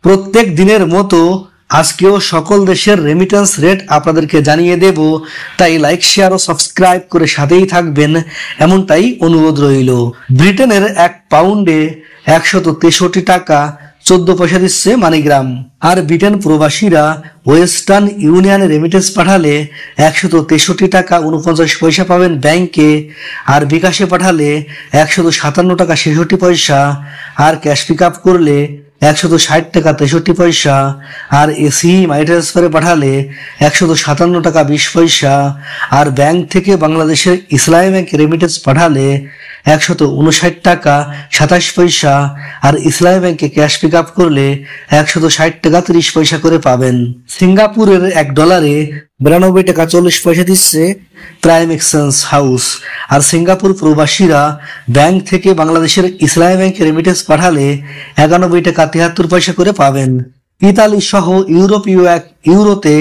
প্রত্যেক দিনের মতো আজকেও সকল দেশের রেমিটেন্স রেট আপনাদেরকে জানিয়ে দেব, তাই লাইক শেয়ার ও সাবস্ক্রাইব করে সাথেই থাকবেন এমনটাই অনুরোধ রইল। ব্রিটেনের 1 পাউন্ডে 163 টাকা 14 পয়সা দিচ্ছে মানিগ্রাম। আর ব্রিটেন প্রবাসীরা ওয়েস্টার্ন ইউনিয়নে রেমিটেন্স পাঠালে 163 টাকা 49 পয়সা পাবেন ব্যাংকে, আর বিকাশে পাঠালে 157 টাকা 66 পয়সা, আর ক্যাশ পিক আপ করলে 160 টাকা 63 পয়সা, আর এসি মানি ট্রান্সফারে পাঠালে 157 টাকা 20 পয়সা, আর ব্যাংক থেকে বাংলাদেশের ইসলামী ব্যাংকে রেমিটেন্স পাঠালে 159 টাকা 27 পয়সা, আর ইসলামী ব্যাংকে ক্যাশ পিক আপ করলে 160 টাকা 30 পয়সা করে পাবেন। সিঙ্গাপুরের $1 92 টাকা 40 পয়সা দিচ্ছে প্রাইম এক্সচেঞ্জ হাউস। আর সিঙ্গাপুর প্রবাসীরা ব্যাংক থেকে বাংলাদেশের ইসলামী ব্যাংকে রেমিটেন্স পাঠালে 91 টাকা 73 পয়সা করে পাবেন। ইতালি সহ ইউরোপীয় ইউরোতে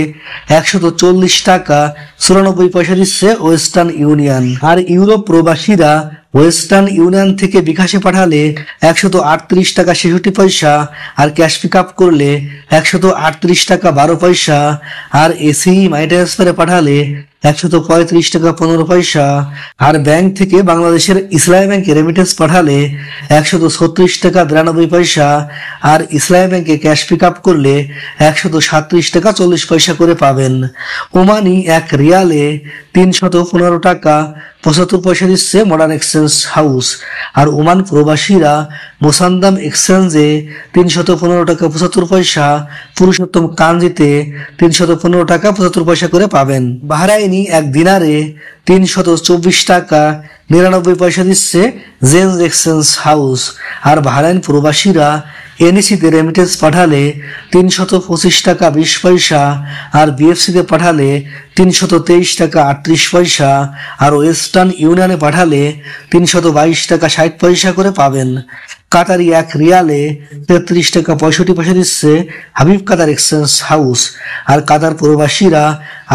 140 টাকা 94 পয়সা দিচ্ছে ওয়েস্টার্ন ইউনিয়ন। আর ইউরোপ প্রবাসীরা ওয়েস্টার্ন ইউনিয়ন থেকে বিকাশে পাঠালে 138 টাকা 66 পয়সা, আর ক্যাশ পিক আপ করলে 138 টাকা 12 পয়সা, আর এসি মানি ট্রান্সফারে পাঠালে 135 টাকা 15 পয়সা, আর ব্যাংক থেকে বাংলাদেশের ইসলামী ব্যাংকে রেমিটেন্স পাঠালে 136 টাকা 93 পয়সা, আর ইসলামী ব্যাংকে ক্যাশ পিক আপ করলে 137 টাকা 40 পয়সা করে পাবেন। ওমানি 1 রিয়ালে 315 টাকা 75 পয়সা দিচ্ছে মডার্ন এক্সচেঞ্জ হাউস। আর ওমান প্রবাসীরা মোসান্দাম এক্সচেঞ্জে 315 টাকা 75 পয়সা, পুরুষোত্তম কাঞ্জিতে 315 টাকা 75 পয়সা করে পাবেন। বাহরাইনি 1 দিনারে 324 টাকা 99 পয়সা দিচ্ছে জেন্স এক্সচেঞ্জ হাউস। আর বাহরাইন প্রবাসীরা এনইসিতে রেমিটেন্স পাঠালে 325 টাকা 20 পয়সা, আর বিএফসিতে পাঠালে 323 টাকা 38 পয়সা, আর ওয়েস্টার্ন ইউনিয়নে পাঠালে 322 টাকা 60 পয়সা করে পাবেন। কাতারি 1 রিয়ালে 33 টাকা 65 পয়সা দিচ্ছে হাবিব কাতার এক্সচেঞ্জ হাউস। আর কাতার প্রবাসীরা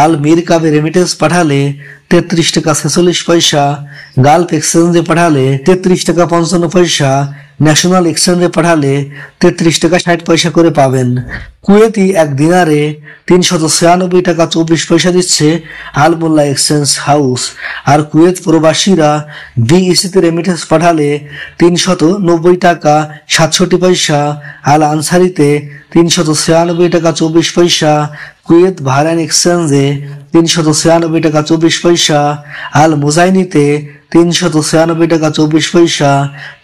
আল মির কাবে রেমিটেন্স পাঠালে 33 টাকা 46 পয়সা, গালফ এক্সচেঞ্জে পাঠালে 33 টাকা 55 পয়সা, ন্যাশনাল এক্সচেঞ্জে পাঠালে 33 টাকা 60 পয়সা করে পাবেন। কুয়েতি 1 দিনারে 396 টাকা 24 পয়সা দিচ্ছে আল মোল্লা এক্সচেঞ্জ হাউস। আর কুয়েত প্রবাসীরা বিইসিতে রেমিটেন্স পাঠালে 390 টাকা 67 পয়সা, আল আনসারিতে 396 টাকা 24 পয়সা, কুয়েত বাহরাইন এক্সচেঞ্জে 396 টাকা 24 পয়সা, আল মুজাইনিতে 396 টাকা 24 পয়সা,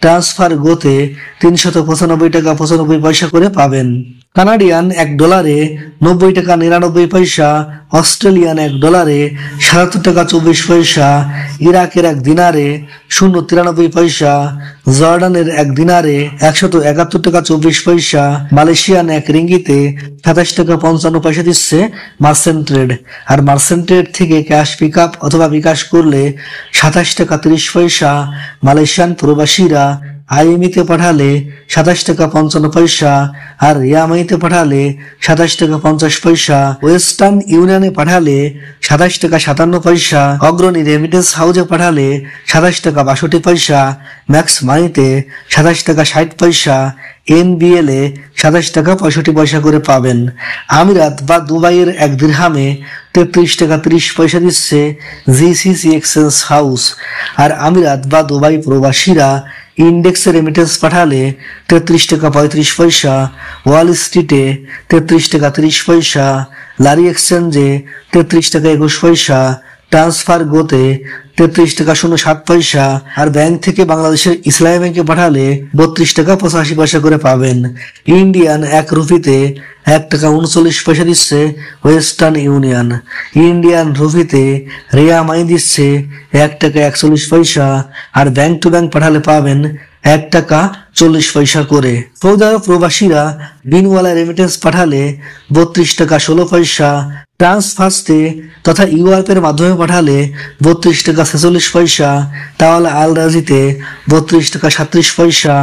ট্রান্সফার গোতে 395 টাকা 95 পয়সা করে পাবেন। কানাডিয়ান $1 90 টাকা 99 পয়সা, অস্ট্রেলিয়ান $1 77 টাকা 24 পয়সা, ইরাকের 1 দিনারে 0.93 পয়সা, জর্ডানের 1 দিনারে 171 টাকা 24 পয়সা, মালয়েশিয়ান 1 রিঙ্গিতে 27 টাকা 55 পয়সা দিচ্ছে মার্চেন্ট ট্রেড। আর মার্চেন্ট ট্রেড থেকে ক্যাশ পিক আপ অথবা বিকাশ করলে 27 টাকা 30 পয়সা, মালয়েশিয়ান প্রবাসীরা আইএমইতে পাঠালে 27 টাকা 55 পয়সা, আর রিয়ামাইতে পাঠালে 27 টাকা 50 পয়সা, ওয়েস্টার্ন ইউনিয়নে পাঠালে 27 টাকা 57 পয়সা, অগ্রণী রেমিটেন্স হাউসে পাঠালে 27 টাকা 62 পয়সা, ম্যাক্স মানিতে 27 টাকা 60 পয়সা, এনবিএল এ 27 টাকা 65 পয়সা করে পাবেন। আমিরাত বা দুবাইয়ের 1 দিরহামে 33 টাকা 30 পয়সা দিচ্ছে জিসিসি এক্সচেঞ্জ হাউস। আর আমিরাত বা দুবাই প্রবাসীরা ইন্ডেক্সে রেমিটেন্স পাঠালে 33 টাকা 35 পয়সা, ওয়াল স্ট্রিটে 33 টাকা 30 পয়সা, লারি এক্সচেঞ্জে 33 টাকা 21 পয়সা, ট্রান্সফার গোতে 33 টাকা 07 পয়সা, আর ব্যাংক থেকে বাংলাদেশের ইসলামী ব্যাংকে পাঠালে 32 টাকা 85 পয়সা করে পাবেন। ইন্ডিয়ান 1 রুপিতে 1 টাকা 39 পয়সা দিচ্ছে ওয়েস্টার্ন ইউনিয়ন। ইন্ডিয়ান রুপিতে রিয়া মানি দিচ্ছে 1 টাকা 41 পয়সা, আর ব্যাংক টু ব্যাংক পাঠালে পাবেন 1 টাকা 40 পয়সা করে। সৌদি আরব প্রবাসীরা বিনওয়ালা রেমিটেন্স পাঠালে 32 টাকা 16 পয়সা, ট্রান্সফার্স্টে তথা ইউআরপের মাধ্যমে পাঠালে 32 টাকা 46 পয়সা, তাওয়ালা আল রাজিতে 32 টাকা 37 পয়সা,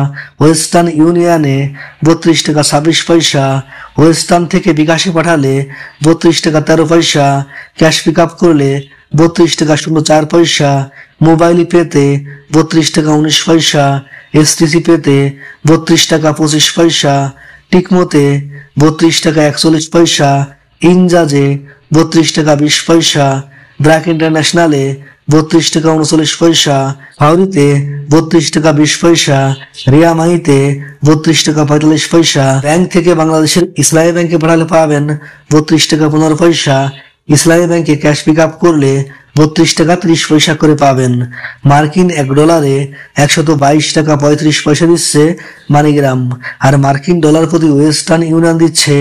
ওয়েস্টার্ন ইউনিয়নে 32 টাকা 26 পয়সা, ওয়েস্টার্ন থেকে বিকাশে পাঠালে 32 টাকা 13 পয়সা, ক্যাশ পিক আপ করলে 32 টাকা 04 পয়সা, মোবাইল পেতে 32 টাকা 19 পয়সা, এসটিসি পেতে 32 টাকা 25 পয়সা, টিকমোতে 32 টাকা 41 পয়সা, ইনজাজে 32 টাকা 20 পয়সা, ব্র্যাক ইন্টারন্যাশনালে 32 টাকা 39 পয়সা, ফাউরিতে 32 টাকা 20 পয়সা, রিয়ামাইতে 32 টাকা 45 পয়সা। ব্যাংক থেকে বাংলাদেশের ইসলামী ব্যাংকে পাঠালে পাবেন 32 টাকা 15 পয়সা। ইসলামী ব্যাংকে ক্যাশ পিক আপ করলে 32 টাকা 30 পয়সা করে পাবেন। মার্কিন $1 122 টাকা 35 পয়সা দিচ্ছে মানিগ্রাম, আর মার্কিন ডলার প্রতি ওয়েস্টার্ন ইউনিয়ন দিচ্ছে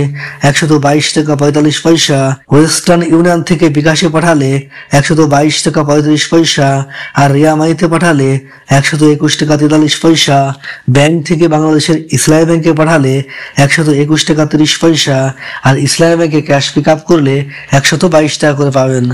122 টাকা 45 পয়সা। ওয়েস্টার্ন ইউনিয়ন থেকে বিকাশে পাঠালে 122 টাকা 35 পয়সা, আর রিয়ামাইতে পাঠালে 121 টাকা 43 পয়সা। ব্যাংক থেকে বাংলাদেশের ইসলামী ব্যাংকে পাঠালে 121 টাকা 30 পয়সা, আর ইসলামী ব্যাংকে ক্যাশ পিক আপ করলে 122 টাকা করে পাবেন।